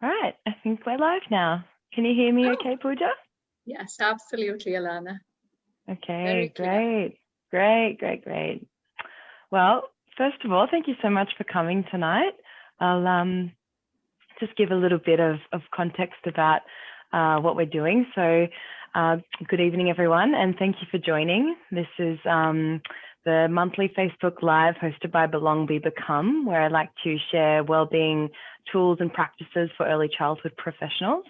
Right, I think we're live now. Can you hear me okay, Pooja? Yes, absolutely, Alana. Okay, great. Well, first of all, thank you so much for coming tonight. I'll just give a little bit of context about what we're doing. So good evening, everyone, and thank you for joining. This is the monthly Facebook Live hosted by Belong, Be, Become, where I like to share wellbeing tools and practices for early childhood professionals.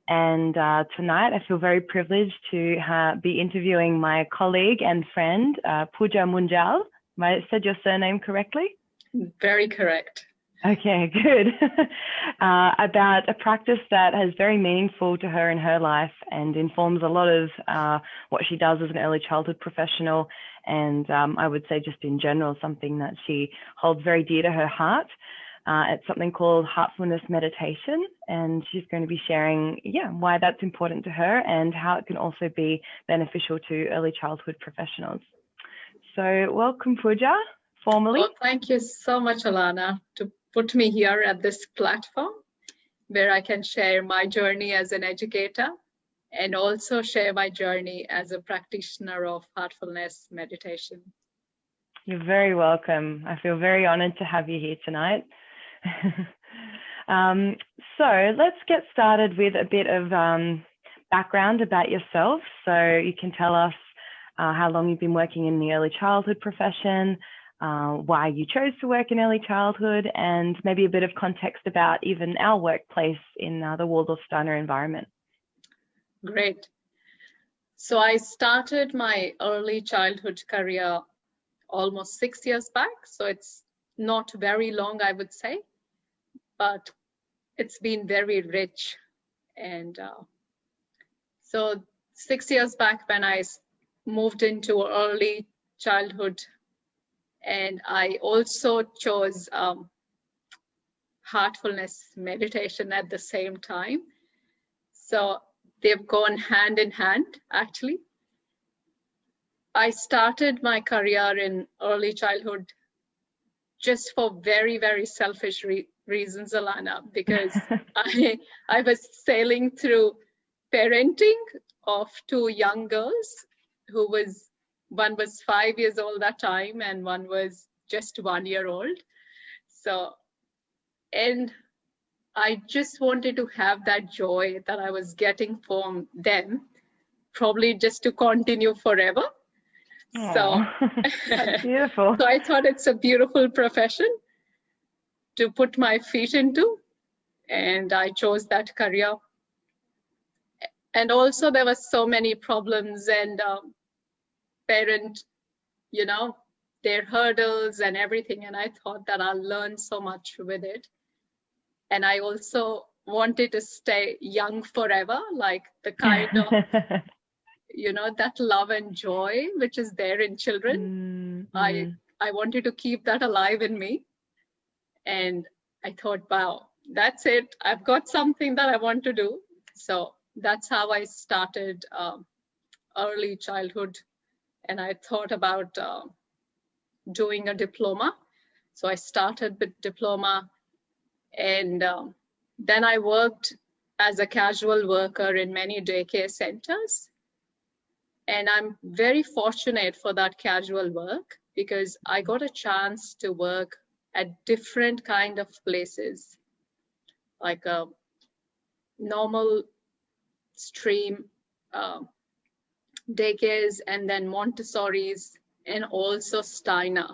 And tonight I feel very privileged to be interviewing my colleague and friend, Pooja Munjal. Have I said your surname correctly? Very correct. Okay, good. About a practice that is very meaningful to her in her life and informs a lot of what she does as an early childhood professional. And I would say just in general, something that she holds very dear to her heart. It's something called Heartfulness Meditation, and she's going to be sharing, why that's important to her and how it can also be beneficial to early childhood professionals. So welcome, Pooja, formally. Well, thank you so much, Alana, to put me here at this platform where I can share my journey as an educator and also share my journey as a practitioner of Heartfulness Meditation. You're very welcome. I feel very honored to have you here tonight. So let's get started with a bit of background about yourself. So you can tell us how long you've been working in the early childhood profession, why you chose to work in early childhood, and maybe a bit of context about even our workplace in the Waldorf-Steiner environment. Great. So I started my early childhood career almost 6 years back. So it's not very long, I would say, but it's been very rich. And so 6 years back when I moved into early childhood, and I also chose Heartfulness Meditation at the same time. So they've gone hand in hand, actually. I started my career in early childhood just for very, very selfish reasons, Alana, because I was sailing through parenting of two young girls one was 5 years old that time and one was just 1 year old. So, and I just wanted to have that joy that I was getting from them, probably just to continue forever. Aww, so that's beautiful. So I thought it's a beautiful profession to put my feet into, and I chose that career. And also there were so many problems and parent, their hurdles and everything. And I thought that I'll learn so much with it. And I also wanted to stay young forever, like the kind of, that love and joy which is there in children. Mm-hmm. I wanted to keep that alive in me. And I thought, wow, that's it. I've got something that I want to do. So that's how I started early childhood. And I thought about doing a diploma. So I started with diploma, and then I worked as a casual worker in many daycare centers. And I'm very fortunate for that casual work because I got a chance to work at different kind of places, like a normal stream daycares, and then Montessori's, and also Steiner.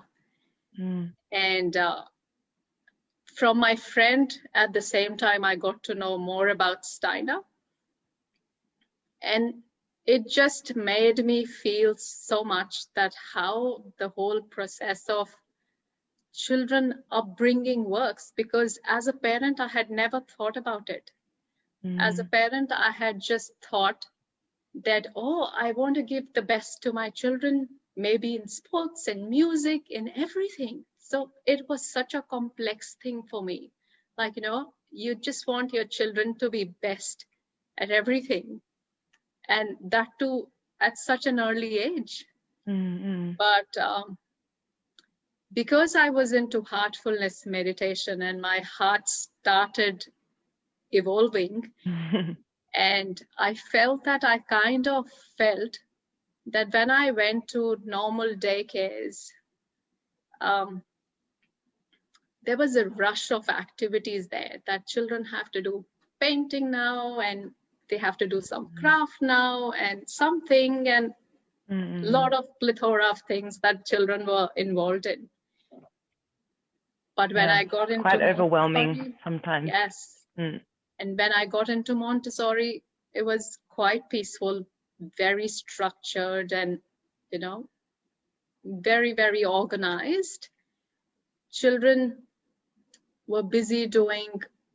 And from my friend at the same time, I got to know more about Steiner. And it just made me feel so much that how the whole process of children upbringing works, because as a parent, I had never thought about it. As a parent, I had just thought that, I want to give the best to my children, maybe in sports and music and everything. So it was such a complex thing for me. Like, you just want your children to be best at everything. And that too at such an early age. Mm-hmm. But because I was into Heartfulness Meditation and my heart started evolving. And I felt that I kind of felt that when I went to normal daycares, there was a rush of activities there that children have to do painting now, and they have to do some craft now and something, and a lot of plethora of things that children were involved in. But when I got into quite overwhelming Montessori, sometimes. yes. And when I got into Montessori, it was quite peaceful, very structured, and, you know, very, very organized. Children were busy doing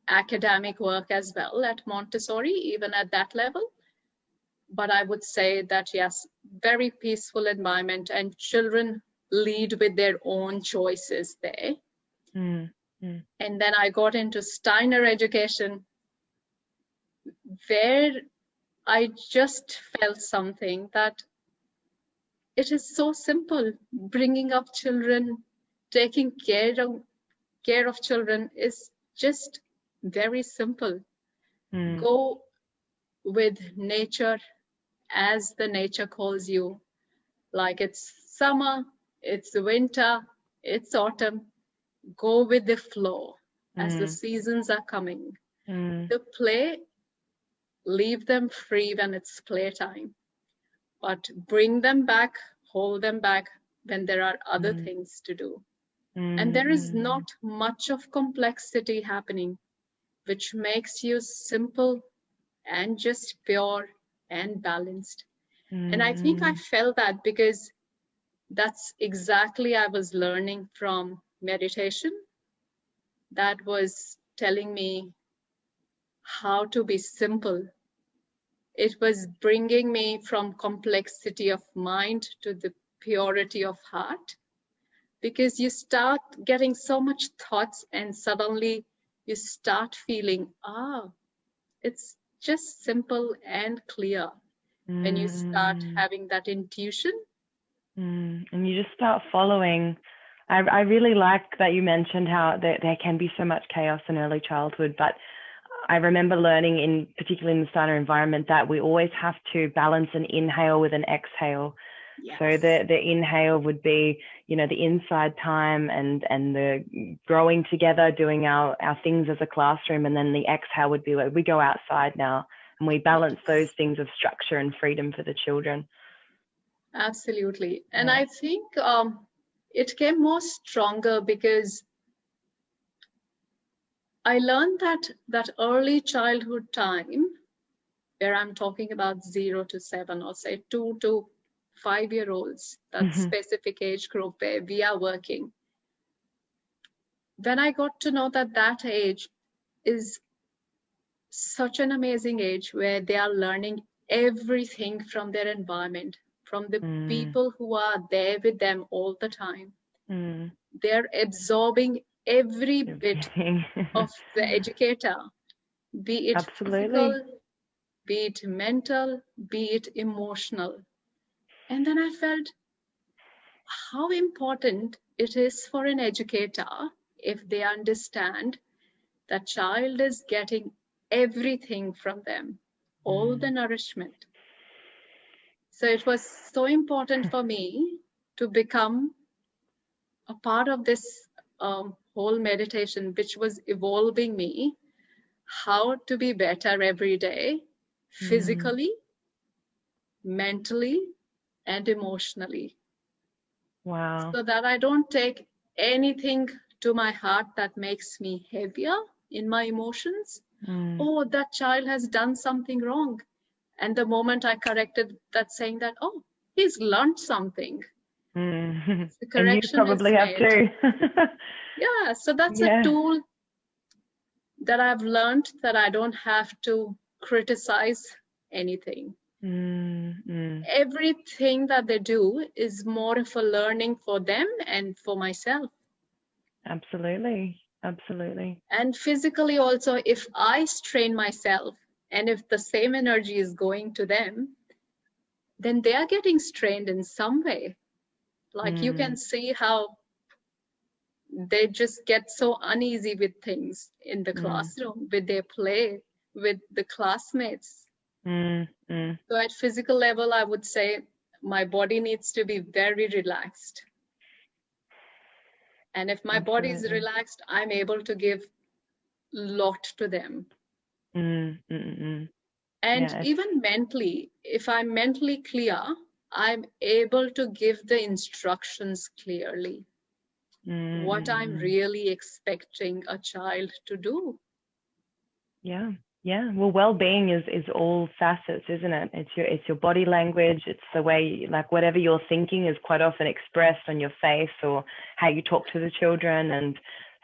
academic work as well at Montessori, even at that level. But I would say that, yes, very peaceful environment, and children lead with their own choices there. And then I got into Steiner education, where I just felt something that it is so simple. Bringing up children, taking care of children is just very simple. Go with nature as the nature calls you. Like it's summer, it's winter, it's autumn. Go with the flow as the seasons are coming. The play, leave them free when it's playtime, but bring them back, hold them back when there are other things to do. And there is not much of complexity happening, which makes you simple and just pure and balanced. And I think I felt that because that's exactly I was learning from meditation. That was telling me how to be simple. It was bringing me from complexity of mind to the purity of heart, because you start getting so much thoughts and suddenly you start feeling, it's just simple and clear. When you start having that intuition. And you just start following. I really like that you mentioned how there can be so much chaos in early childhood, but I remember learning, particularly in the Steiner environment, that we always have to balance an inhale with an exhale. Yes. So the inhale would be, you know, the inside time and the growing together, doing our things as a classroom, and then the exhale would be like we go outside now, and we balance those things of structure and freedom for the children. Absolutely. And I think it came more stronger because I learned that early childhood time, where I'm talking about 0 to 7, or say 2 to 5-year-olds, that specific age group where we are working. When I got to know that age is such an amazing age where they are learning everything from their environment, from the people who are there with them all the time. They're absorbing every bit of the educator, be it physical, be it mental, be it emotional. And then I felt how important it is for an educator if they understand that child is getting everything from them, all the nourishment. So it was so important for me to become a part of this whole meditation, which was evolving me how to be better every day, physically, mentally, and emotionally. Wow. So that I don't take anything to my heart that makes me heavier in my emotions. Oh, that child has done something wrong. And the moment I corrected that, saying that, oh, he's learned something. The correction and you probably is have made. too. Yeah, so that's a tool that I've learned, that I don't have to criticize anything. Everything that they do is more of a learning for them and for myself. Absolutely. Absolutely. And physically also, if I strain myself and if the same energy is going to them, then they are getting strained in some way. Like you can see how they just get so uneasy with things in the classroom, with their play. with the classmates. Mm, mm. So at physical level, I would say my body needs to be very relaxed. And if my body is Absolutely. relaxed, I'm able to give lot to them. Mm, mm, mm, mm. And Yeah, even mentally, if I'm mentally clear, I'm able to give the instructions clearly, what I'm really expecting a child to do. yeah, yeah. Well, well-being is all facets, isn't it? It's your body language. It's the way, like, whatever you're thinking is quite often expressed on your face, or how you talk to the children. And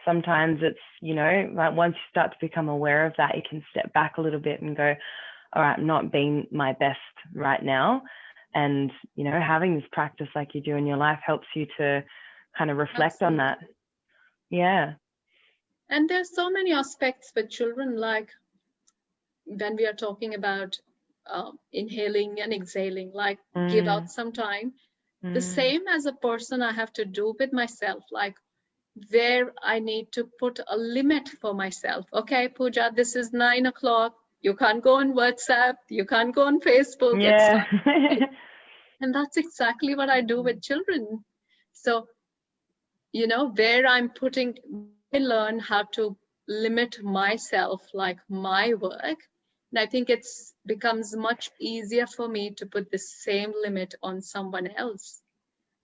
sometimes it's, you know, like once you start to become aware of that, you can step back a little bit and go, all right, I'm not being my best right now. And, you know, having this practice like you do in your life helps you to kind of reflect on that. Yeah. And there's so many aspects with children, like when we are talking about inhaling and exhaling, like give out some time. The same as a person I have to do with myself, like where I need to put a limit for myself. Okay, Pooja, this is 9 o'clock. You can't go on WhatsApp. You can't go on Facebook. Yeah. And that's exactly what I do with children. So, you know, where I'm putting, I learn how to limit myself, like my work. And I think it's becomes much easier for me to put the same limit on someone else,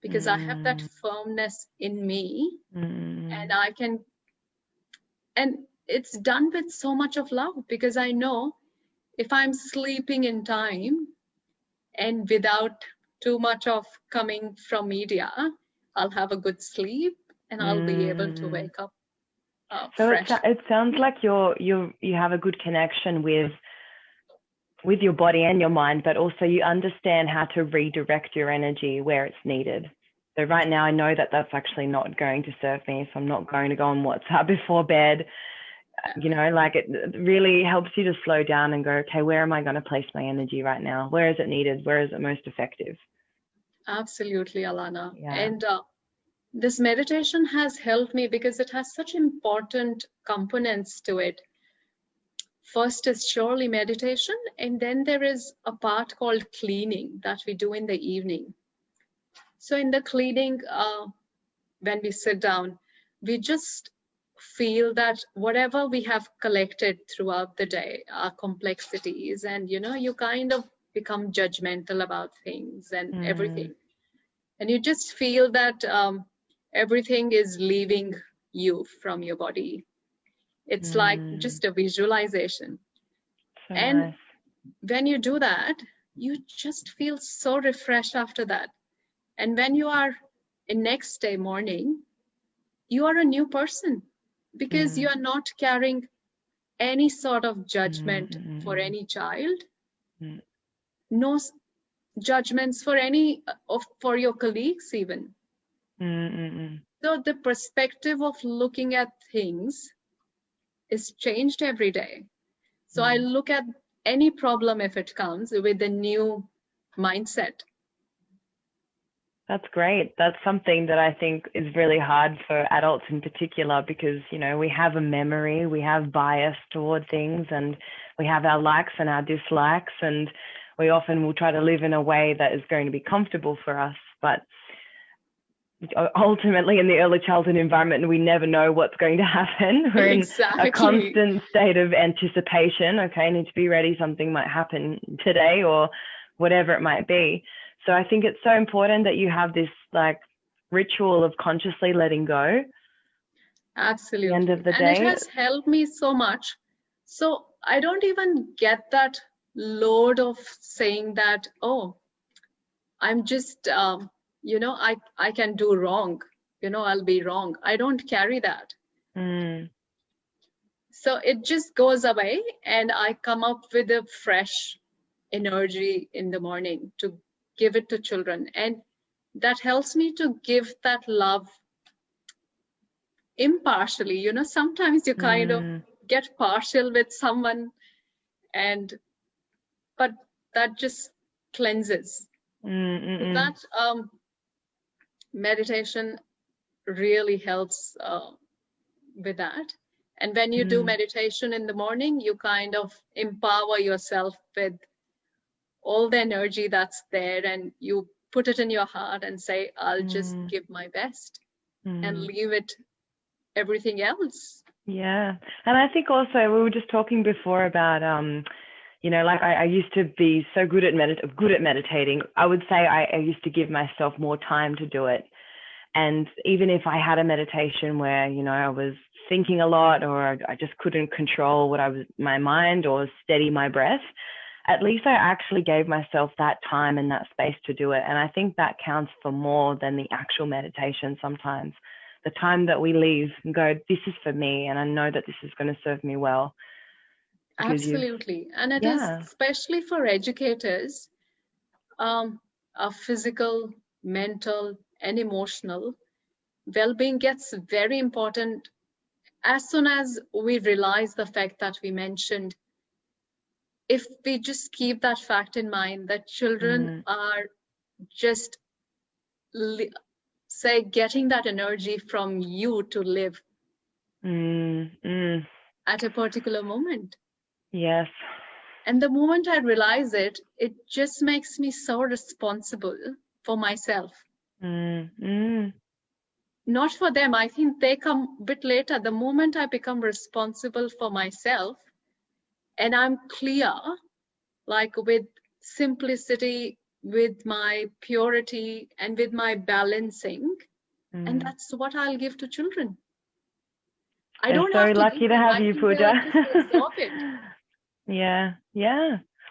because I have that firmness in me, and I can, and it's done with so much of love, because I know if I'm sleeping in time and without too much of coming from media, I'll have a good sleep and I'll be able to wake up So fresh. it sounds like you have a good connection with your body and your mind, but also you understand how to redirect your energy where it's needed. So right now I know that that's actually not going to serve me, so I'm not going to go on WhatsApp before bed. You know, like it really helps you to slow down and go, okay, where am I going to place my energy right now? Where is it needed? Where is it most effective? Absolutely, Alana. Yeah. And this meditation has helped me because it has such important components to it. First is surely meditation, and then there is a part called cleaning that we do in the evening. So in the cleaning, when we sit down, we just feel that whatever we have collected throughout the day are complexities, and you know, you kind of become judgmental about things and everything, and you just feel that everything is leaving you from your body. It's like just a visualization. So And nice. when you do that, you just feel so refreshed after that. And when you are in next day morning, you are a new person, because you are not carrying any sort of judgment for any child, no judgments for any for your colleagues even. So the perspective of looking at things is changed every day. So I look at any problem, if it comes, with a new mindset. That's great. That's something that I think is really hard for adults in particular, because, you know, we have a memory, we have bias toward things, and we have our likes and our dislikes, and we often will try to live in a way that is going to be comfortable for us. But ultimately, in the early childhood environment, we never know what's going to happen. We're in a constant state of anticipation. Okay, I need to be ready. Something might happen today, or whatever it might be. So I think it's so important that you have this like ritual of consciously letting go. Absolutely. At the end of the and day, it has helped me so much. So I don't even get that load of saying that, oh, I'm just, you know, I can do wrong. You know, I'll be wrong. I don't carry that. So it just goes away, and I come up with a fresh energy in the morning to give it to children. And that helps me to give that love impartially. You know, sometimes you kind of get partial with someone, but that just cleanses. So that meditation really helps with that. And when you do meditation in the morning, you kind of empower yourself with all the energy that's there, and you put it in your heart and say, I'll just give my best and leave it everything else. Yeah. And I think also we were just talking before about, you know, like I used to be so good at meditating. I would say I used to give myself more time to do it. And even if I had a meditation where, you know, I was thinking a lot, or I just couldn't control my mind or steady my breath, at least I actually gave myself that time and that space to do it. And I think that counts for more than the actual meditation sometimes. The time that we leave and go, this is for me, and I know that this is going to serve me well. Absolutely. And it is especially for educators, our physical, mental, and emotional well-being gets very important as soon as we realize the fact that we mentioned. If we just keep that fact in mind, that children are just, say, getting that energy from you to live at a particular moment. Yes. And the moment I realize it, it just makes me so responsible for myself. Not for them. I think they come a bit later. The moment I become responsible for myself, and I'm clear, like with simplicity, with my purity, and with my balancing, and that's what I'll give to children. I don't have to. So lucky to have you, Pooja. Yeah.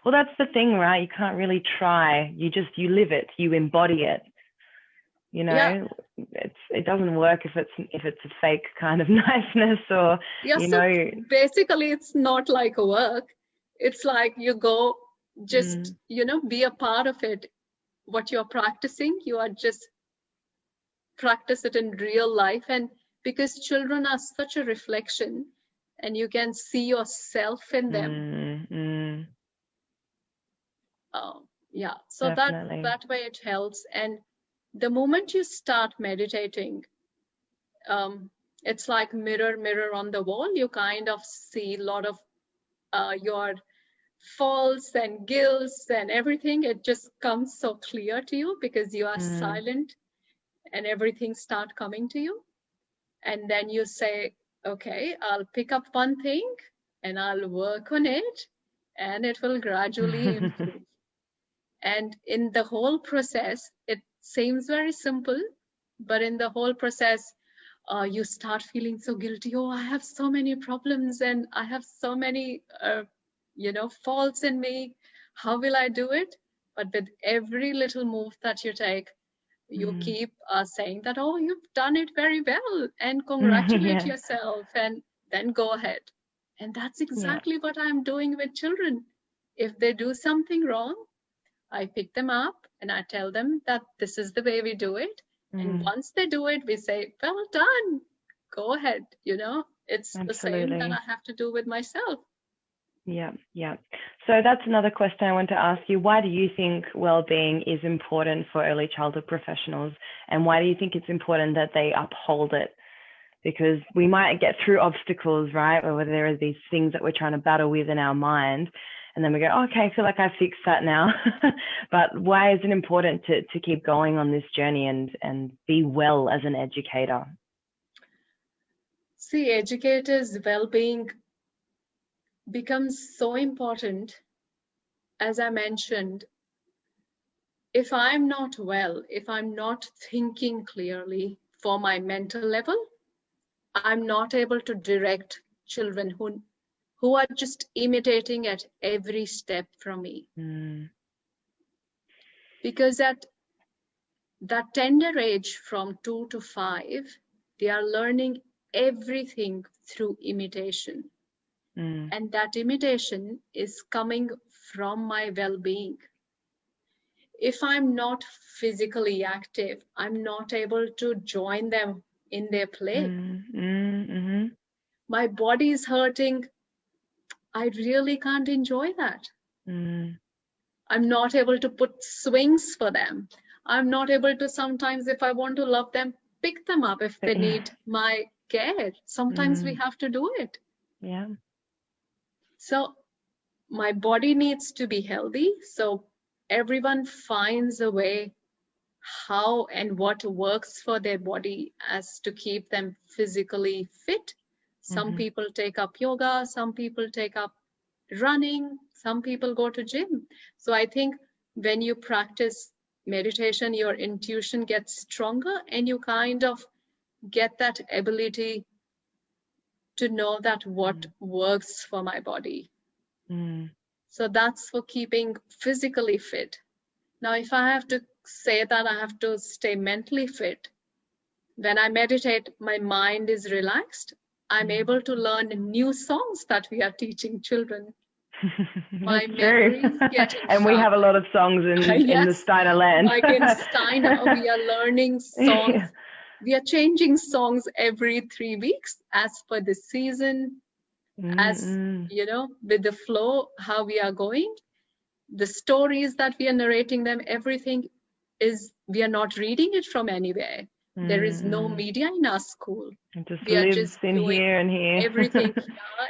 Well, that's the thing, right? You can't really try. You live it. You embody it. You know, it doesn't work if it's a fake kind of niceness, or you know. Basically, it's not like a work. It's like you go, just you know, be a part of it. What you're practicing, you are just practice it in real life, and because children are such a reflection, and you can see yourself in them. So definitely. that way it helps. And the moment you start meditating, it's like mirror on the wall. You kind of see a lot of your faults and guilts and everything. It just comes so clear to you because you are silent, and everything start coming to you. And then you say, okay, I'll pick up one thing and I'll work on it, and it will gradually improve. And in the whole process, it seems very simple, but in the whole process, you start feeling so guilty. Oh, I have so many problems, and I have so many, faults in me. How will I do it? But with every little move that you take, you keep saying that, oh, you've done it very well, and congratulate yourself, and then go ahead. And that's exactly what I'm doing with children. If they do something wrong, I pick them up and I tell them that this is the way we do it. And once they do it, we say, well done, go ahead. You know, it's the same that I have to do with myself. Yeah. So that's another question I want to ask you. Why do you think well-being is important for early childhood professionals? And why do you think it's important that they uphold it? Because we might get through obstacles, right? Or where there are these things that we're trying to battle with in our mind. And then we go, okay, I feel like I fixed that now. But why is it important to keep going on this journey and be well as an educator? See, educators' well-being becomes so important. As I mentioned, if I'm not well, if I'm not thinking clearly for my mental level, I'm not able to direct children who are just imitating at every step from me. Because at that tender age from 2 to 5, they are learning everything through imitation. And that imitation is coming from my well-being. If I'm not physically active, I'm not able to join them in their play. My body is hurting. I really can't enjoy that. I'm not able to put swings for them. I'm not able to sometimes, if I want to love them, pick them up if they need my care. Sometimes we have to do it. Yeah. So my body needs to be healthy. So everyone finds a way how and what works for their body as to keep them physically fit. Some people take up yoga, some people take up running, some people go to gym. So I think when you practice meditation, your intuition gets stronger and you kind of get that ability to know that what works for my body. So that's for keeping physically fit. Now, if I have to say that I have to stay mentally fit, when I meditate, my mind is relaxed. I'm able to learn new songs that we are teaching children. My memory is getting and we have a lot of songs in yes, the Steiner land. like in Steiner, we are learning songs. Yeah. We are changing songs every 3 weeks as per the season, as you know, with the flow, how we are going. The stories that we are narrating them, everything is, we are not reading it from anywhere. There is no media in our school. It just We are lives just in doing here and here. everything here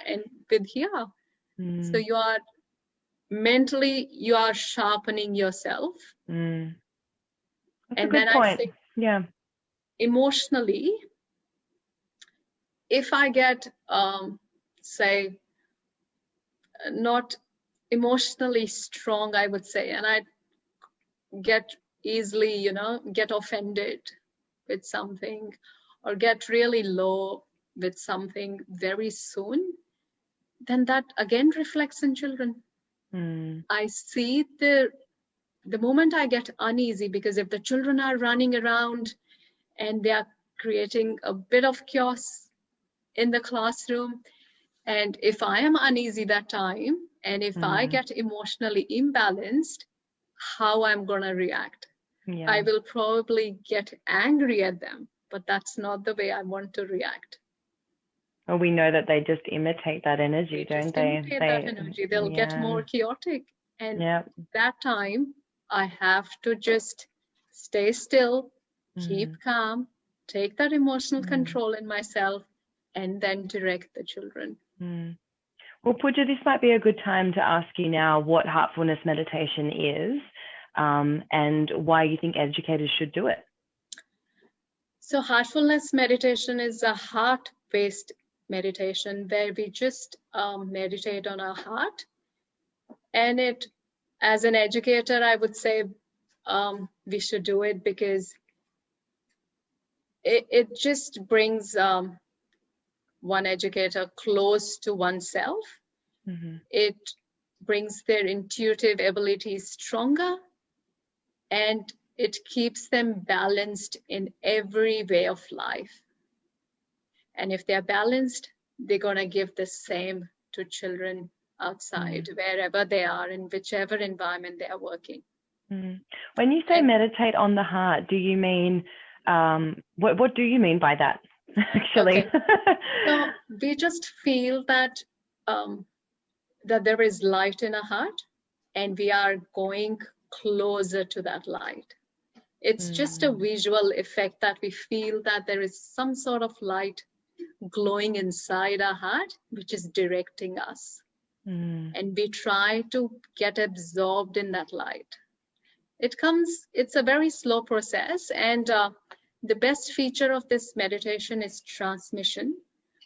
and with here. So you are mentally, you are sharpening yourself. That's And a good then point. I think Yeah. emotionally, if I get, say, not emotionally strong, I would say, and I get easily, you know, get offended with something or get really low with something very soon, then that again reflects in children. I see the moment I get uneasy, because if the children are running around and they are creating a bit of chaos in the classroom, and if I am uneasy that time, and if I get emotionally imbalanced, how I'm gonna react? Yeah. I will probably get angry at them, but that's not the way I want to react. Well, we know that they just imitate that energy, don't they? Imitate that energy. They'll get more chaotic. And that time, I have to just stay still, keep calm, take that emotional control in myself, and then direct the children. Well, Pooja, this might be a good time to ask you now what Heartfulness Meditation is, and why you think educators should do it. So Heartfulness Meditation is a heart-based meditation where we just meditate on our heart. And it, as an educator, I would say we should do it because it just brings one educator close to oneself. It brings their intuitive abilities stronger, and it keeps them balanced in every way of life. And if they're balanced, they're going to give the same to children outside, wherever they are, in whichever environment they are working. When you say meditate on the heart, do you mean, what do you mean by that, actually? Okay. So we just feel that, that there is light in our heart, and we are going closer to that light. It's just a visual effect that we feel that there is some sort of light glowing inside our heart, which is directing us. And we try to get absorbed in that light. It's a very slow process, and the best feature of this meditation is transmission.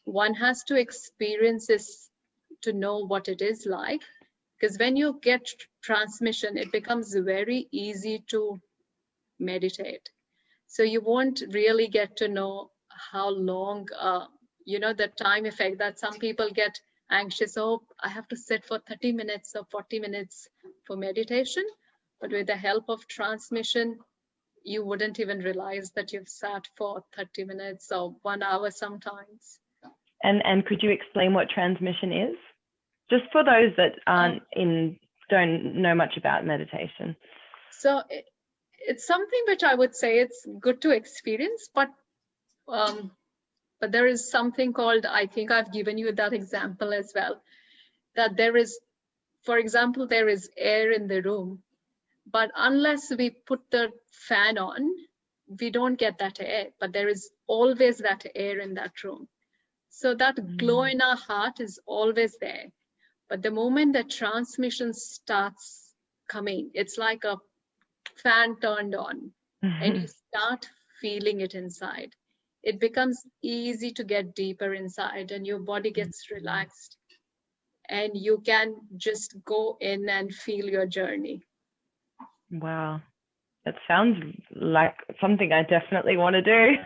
One has to experience this to know what it is like, because when you get transmission, it becomes very easy to meditate. So you won't really get to know how long, you know, the time effect that some people get anxious. Oh, I have to sit for 30 minutes or 40 minutes for meditation. But with the help of transmission, you wouldn't even realize that you've sat for 30 minutes or 1 hour sometimes. And could you explain what transmission is? Just for those that don't know much about meditation. So it's something which I would say it's good to experience, but there is something called, I think I've given you that example as well, that there is, for example, there is air in the room, but unless we put the fan on, we don't get that air, but there is always that air in that room. So that glow in our heart is always there. But the moment the transmission starts coming, it's like a fan turned on, and you start feeling it inside. It becomes easy to get deeper inside, and your body gets relaxed, and you can just go in and feel your journey. Wow. That sounds like something I definitely want to do.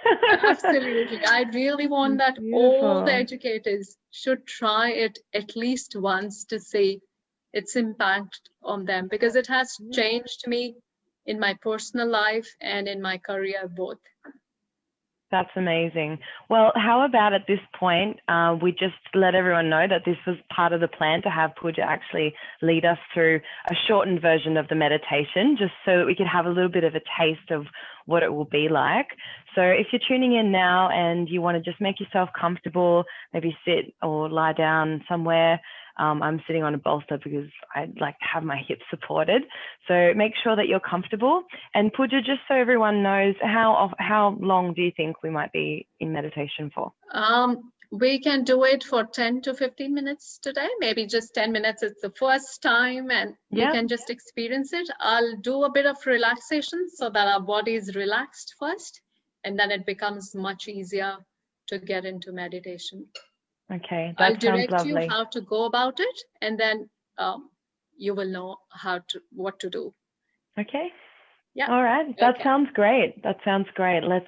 Absolutely. I really want that all the educators should try it at least once to see its impact on them, because it has changed me in my personal life and in my career both. That's amazing. Well, how about at this point, we just let everyone know that this was part of the plan to have Pooja actually lead us through a shortened version of the meditation, just so that we could have a little bit of a taste of what it will be like. So if you're tuning in now and you want to just make yourself comfortable, maybe sit or lie down somewhere. I'm sitting on a bolster because I like to have my hips supported. So make sure that you're comfortable. And Pooja, just so everyone knows, how long do you think we might be in meditation for? We can do it for 10 to 15 minutes today, maybe just 10 minutes. It's the first time and you can just experience it. I'll do a bit of relaxation so that our body is relaxed first, and then it becomes much easier to get into meditation. Okay, that I'll direct sounds lovely. you how to go about it, and then you will know what to do. Okay. Yeah. All right. That sounds great. That sounds great. Let's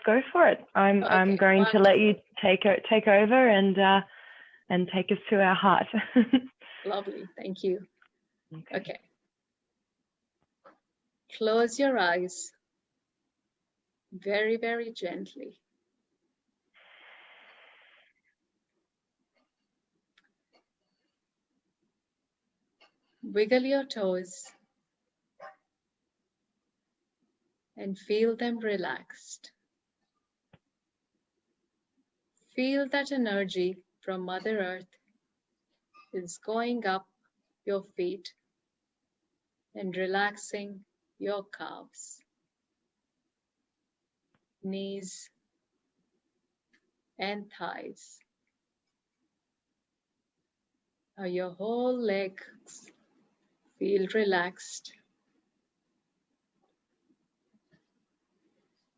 go for it. I'm going to let you take over and take us to our heart. Lovely. Thank you. Okay. Close your eyes very, very gently. Wiggle your toes and feel them relaxed. Feel that energy from Mother Earth is going up your feet and relaxing your calves, knees, and thighs. Now your whole legs feel relaxed.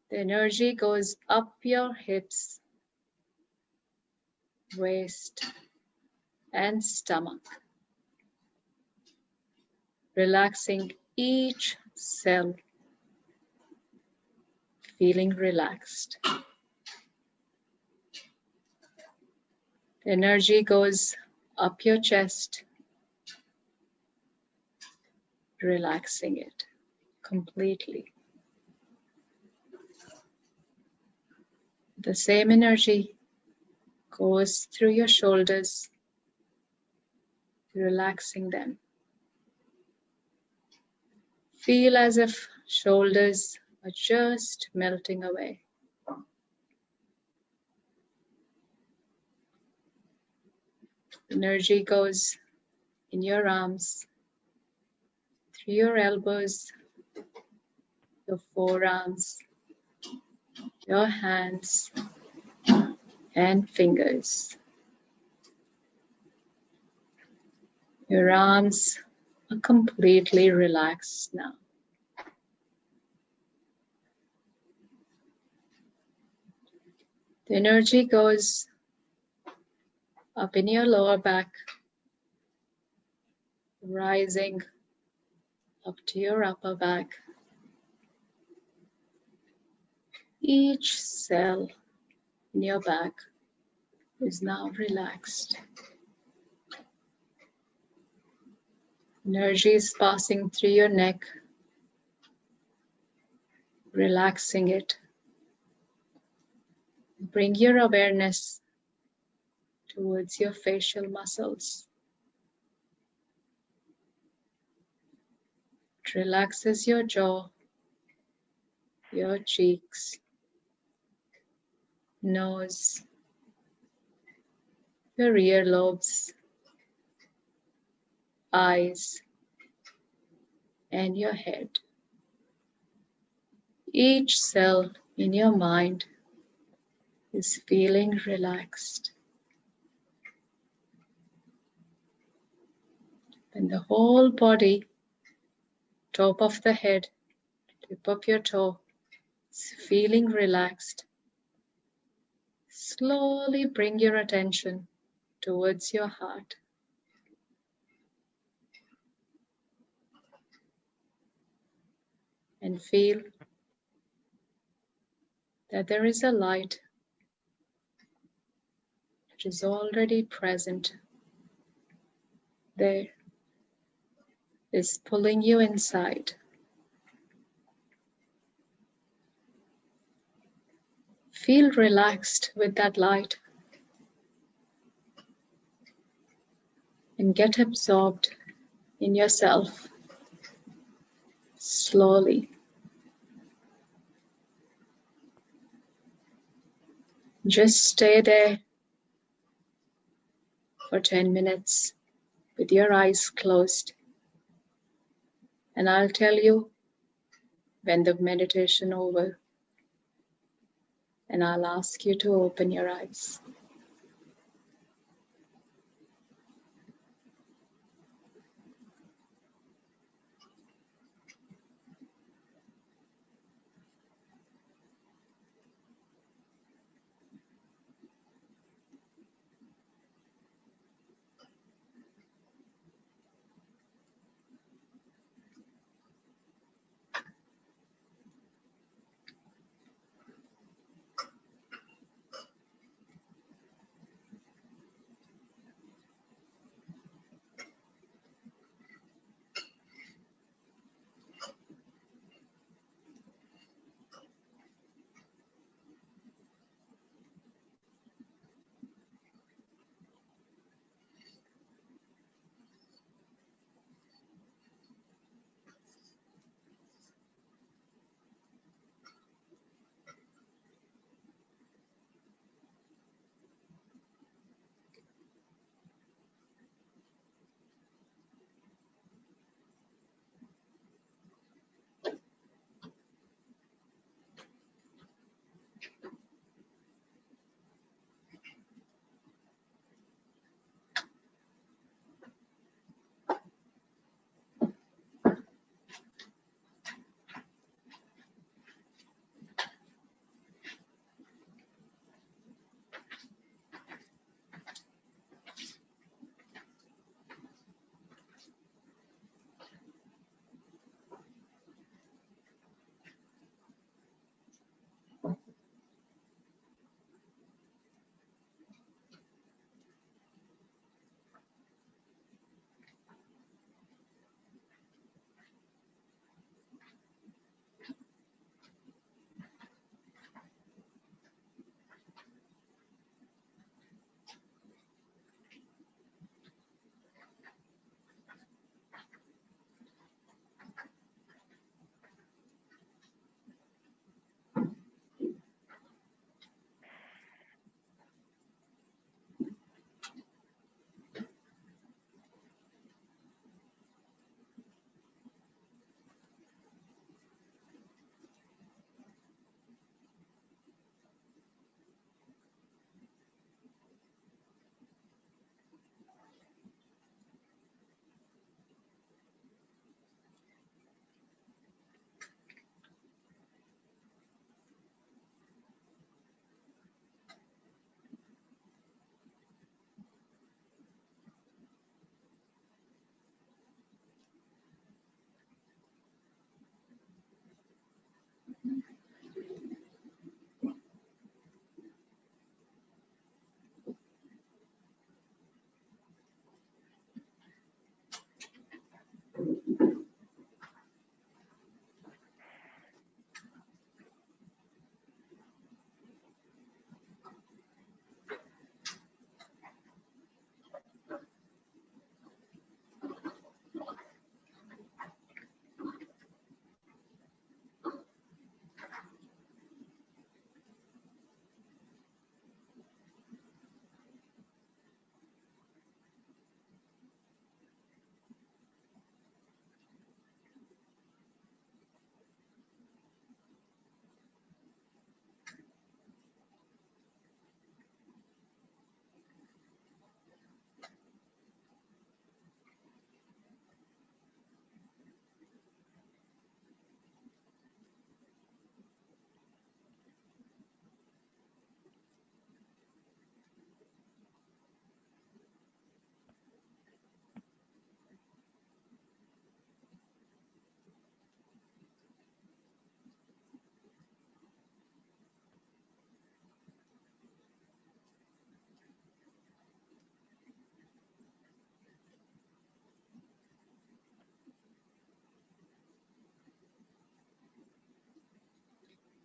The energy goes up your hips, waist, and stomach, relaxing each cell, feeling relaxed. The energy goes up your chest, relaxing it completely. The same energy goes through your shoulders, relaxing them. Feel as if shoulders are just melting away. Energy goes in your arms, through your elbows, your forearms, your hands, and fingers. Your arms are completely relaxed now. The energy goes up in your lower back, rising up to your upper back. Each cell in your back is now relaxed. Energy is passing through your neck, relaxing it. Bring your awareness towards your facial muscles. It relaxes your jaw, your cheeks, nose, your earlobes, eyes, and your head. Each cell in your mind is feeling relaxed. And the whole body, top of the head, tip of your toe, is feeling relaxed. Slowly bring your attention towards your heart. And feel that there is a light that is already present there, is pulling you inside. Feel relaxed with that light and get absorbed in yourself slowly. Just stay there for 10 minutes with your eyes closed, and I'll tell you when the meditation over, and I'll ask you to open your eyes.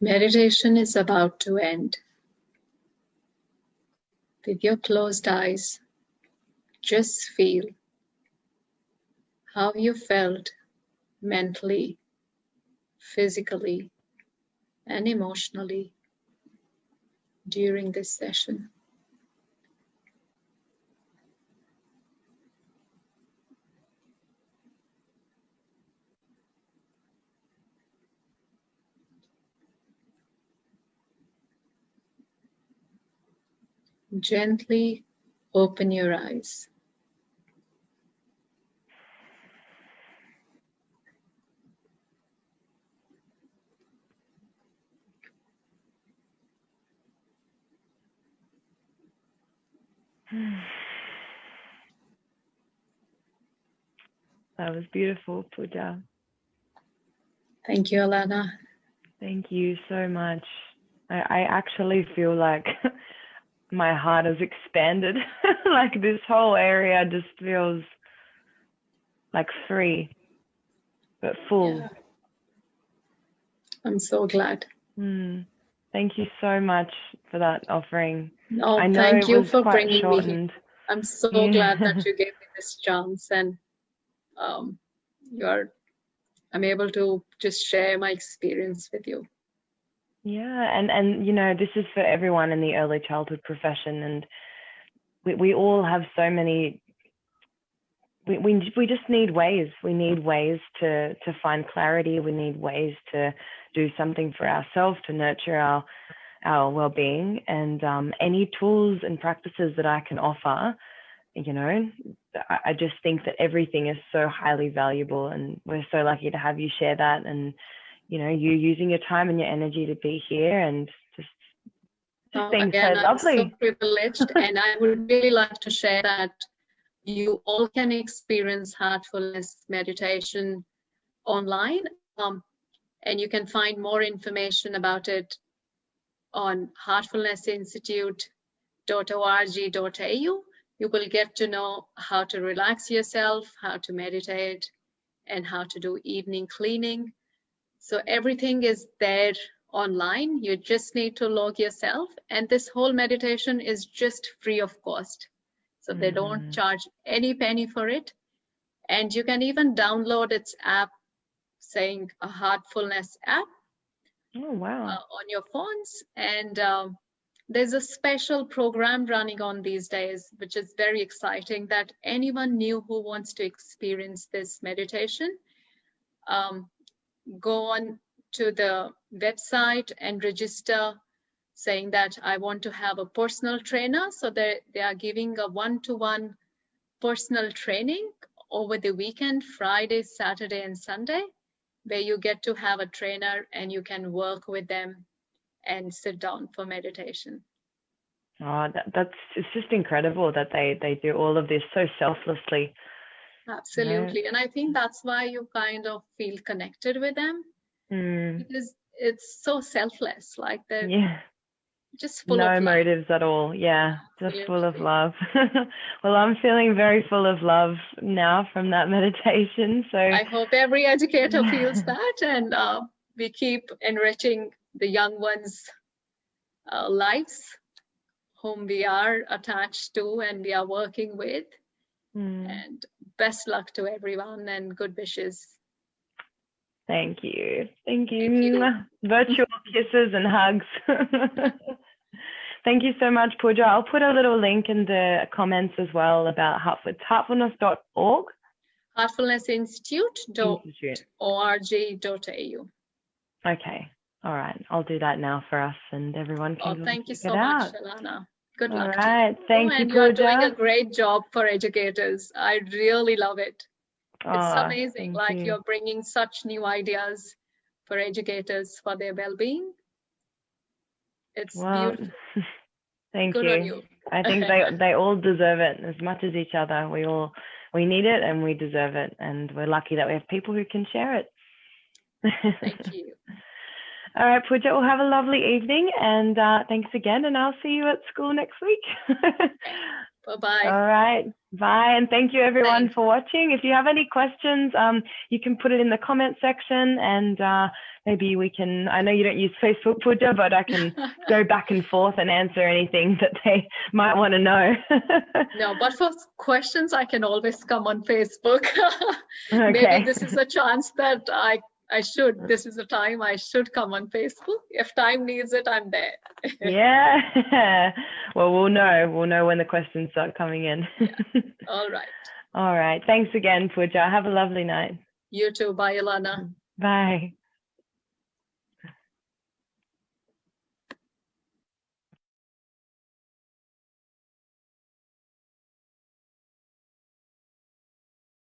Meditation is about to end. With your closed eyes, just feel how you felt mentally, physically, and emotionally during this session. Gently open your eyes. That was beautiful, Pooja. Thank you, Alana. Thank you so much. I actually feel like my heart has expanded. Like this whole area just feels like free, but full. Yeah. I'm so glad. Thank you so much for that offering. No, I know thank it you was for quite bringing shortened. me here. I'm so Yeah. glad that you gave me this chance, and I'm able to just share my experience with you. Yeah, and you know, this is for everyone in the early childhood profession, and we all have so many. We just need ways. We need ways to find clarity. We need ways to do something for ourselves to nurture our well-being, and any tools and practices that I can offer, you know, I just think that everything is so highly valuable, and we're so lucky to have you share that, and you know, you using your time and your energy to be here, and just being Again, so I'm so lovely. privileged, and I would really like to share that you all can experience Heartfulness Meditation online, and you can find more information about it on heartfulnessinstitute.org.au. You will get to know how to relax yourself, how to meditate, and how to do evening cleaning. So everything is there online. You just need to log yourself, and this whole meditation is just free of cost. So they don't charge any penny for it. And you can even download its app, saying a Heartfulness app. Oh, wow. On your phones. And there's a special program running on these days, which is very exciting, that anyone new who wants to experience this meditation, go on to the website and register, saying that I want to have a personal trainer. So they are giving a one-to-one personal training over the weekend, Friday, Saturday, and Sunday, where you get to have a trainer and you can work with them and sit down for meditation. Oh, it's just incredible that they do all of this so selflessly. Absolutely. You know? And I think that's why you kind of feel connected with them, because it's so selfless, like they're just full of love. No motives at all. Yeah, just full of love. Well, I'm feeling very full of love now from that meditation. So I hope every educator feels that, and we keep enriching the young ones' lives, whom we are attached to and we are working with. And best luck to everyone, and good wishes. Thank you. Thank you. Virtual kisses and hugs. Thank you so much, Pooja. I'll put a little link in the comments as well about heartfulness.org. Heartfulnessinstitute.org.au. Okay. All right. I'll do that now for us, and everyone can thank you check so it much, out. Alana. Good luck. All right. Thank you, and Pooja. you're doing a great job for educators. I really love it. It's amazing. Like you're bringing such new ideas for educators for their well-being. It's beautiful. Thank Good you. on you. I think they all deserve it as much as each other. We need it and we deserve it, and we're lucky that we have people who can share it. Thank you. All right, Pooja, we'll have a lovely evening, and thanks again, and I'll see you at school next week. Bye-bye. All right. Bye. And thank you everyone Thanks. for watching. If you have any questions, you can put it in the comment section, and maybe we can, I know you don't use Facebook, Pooja, but I can go back and forth and answer anything that they might want to know. No, but for questions, I can always come on Facebook. Okay. Maybe this is a chance that this is a time I should come on Facebook. If time needs it, I'm there. Yeah. Well, we'll know when the questions start coming in. Yeah. All right. All right. Thanks again, Pooja. Have a lovely night. You too. Bye, Ilana. Bye.